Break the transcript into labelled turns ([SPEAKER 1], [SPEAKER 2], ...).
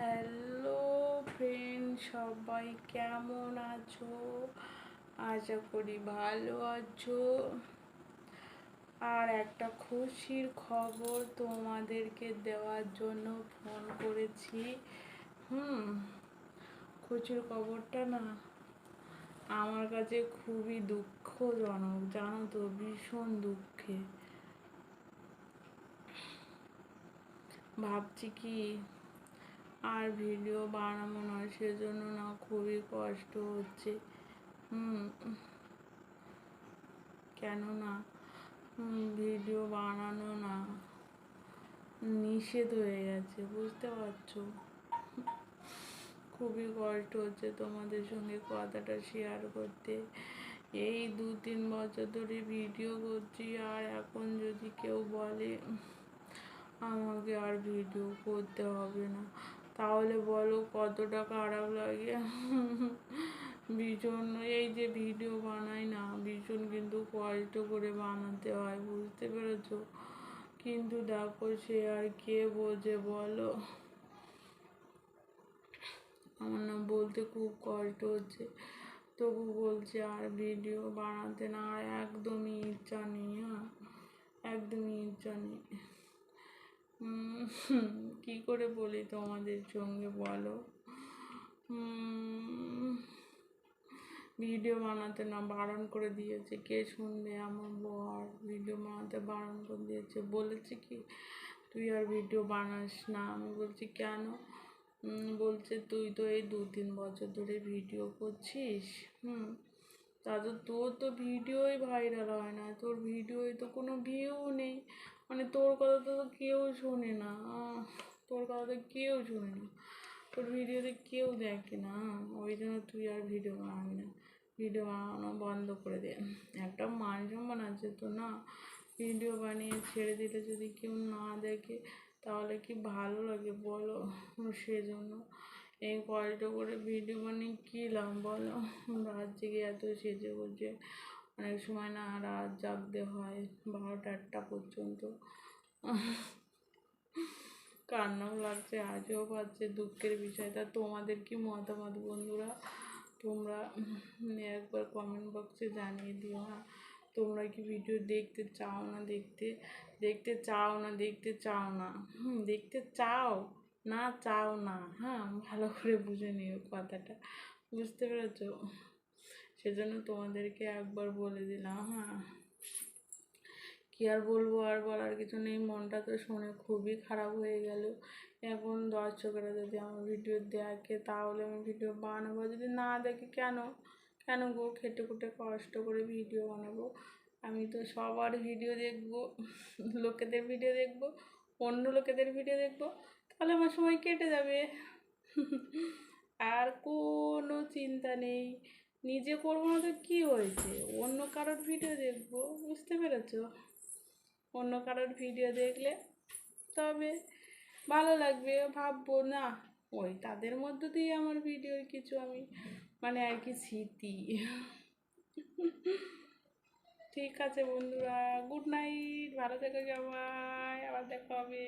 [SPEAKER 1] Hello friend, সবাই কেমন আছো? আশা করি ভালো আছো। আর একটা খুশির খবর তোমাদেরকে দেওয়ার জন্য ফোন করেছি। খুশির খবরটা না আমার কাছে খুবই দুঃখজনক, জানো তো, ভীষণ দুঃখে। ভাবছি কি আর ভিডিও বানাবো না, সেজন্য না খুবই কষ্ট হচ্ছে। কেননা ভিডিও বানানো না নিষেধ হয়ে গেছে, বুঝতে পারছো? খুবই কষ্ট হচ্ছে তোমাদের সঙ্গে কথাটা শেয়ার করতে। এই 2-3 বছর ধরে ভিডিও করছি, আর এখন যদি কেউ বলে আমাকে আর ভিডিও করতে হবে না, তাহলে বলো কতটা খারাপ লাগে। ভীষণ, এই যে ভিডিও বানাই না, ভীষণ কিন্তু কষ্ট করে বানাতে হয়, বুঝতে পেরেছো? কিন্তু দেখো, সে আর কে বোঝে বলো? আমার না বলতে খুব কষ্ট হচ্ছে, তবু বলছি আর ভিডিও বানাতে না একদমই ইচ্ছা নেই। একদমই ইচ্ছা নেই। কি করে বলি তোমাদের সঙ্গে বলো? ভিডিও বানাতে না বারণ করে দিয়েছে, কে শুনবে? আমার বর ভিডিও বানাতে বারণ করে দিয়েছে, বলেছে কি তুই আর ভিডিও বানাস না। আমি বলছি কেন? বলছে তুই তো এই 2-3 বছর ধরে ভিডিও করছিস, তা তো তোর তো ভিডিওই ভাইরাল হয় না, তোর ভিডিওই তো কোনো ভিউ নেই, মানে তোর কথা তো কেউ শোনে না, তোর কথা তো কেউ শোনে না, তোর ভিডিওতে কেউ দেখে না, ওই জন্য তুই আর ভিডিও বানাবি না, ভিডিও বানানো বন্ধ করে দে। একটা মান সম্মান আছে তো না, ভিডিও বানিয়ে ছেড়ে দিলে যদি কেউ না দেখে তাহলে কি ভালো লাগে বলো? সেজন্য এই কষ্ট করে ভিডিও বানিয়ে কী লাভ বলো? রাত জেগে এত সেজে গুজে অনেক সময় না রাত জাগতে হয় 12টা-1টা পর্যন্ত। কান্নাও লাগছে, আজও পাচ্ছে, দুঃখের বিষয়। তা তোমাদের কি মতামত বন্ধুরা? তোমরা একবার কমেন্ট বক্সে জানিয়ে দিও। তোমরা কি ভিডিও দেখতে চাও না? দেখতে চাও না? দেখতে চাও না? দেখতে চাও না চাও না? ভালো করে বুঝে নিও কথাটা, বুঝতে পেরেছো? সেজন্য তোমাদেরকে একবার বলে দিলাম। কি আর বলবো, আর বলার কিছু নেই। মনটা তো শুনে খুবই খারাপ হয়ে গেল। এখন দর্শকরা যদি আমার ভিডিও দেখে তাহলে আমি ভিডিও বানাবো, যদি না দেখে কেন গো? খেটে খুটে কষ্ট করে ভিডিও বানাবো, আমি তো সবার ভিডিও দেখবো, লোকেদের ভিডিও দেখবো, অন্য লোকেদের ভিডিও দেখবো, তাহলে আমার সময় কেটে যাবে। আর কোনো চিন্তা নেই, নিজে করবো না তো কী হয়েছে, অন্য কারোর ভিডিও দেখবো, বুঝতে পেরেছো? অন্য কারোর ভিডিও দেখলে তবে ভালো লাগবে, ভাববো না ওই তাদের মধ্য দিয়ে আমার ভিডিওর কিছু আমি মানে আর কি স্মৃতি। ঠিক আছে বন্ধুরা, গুড নাইট, ভালো থেকো সবাই, আবার দেখা হবে।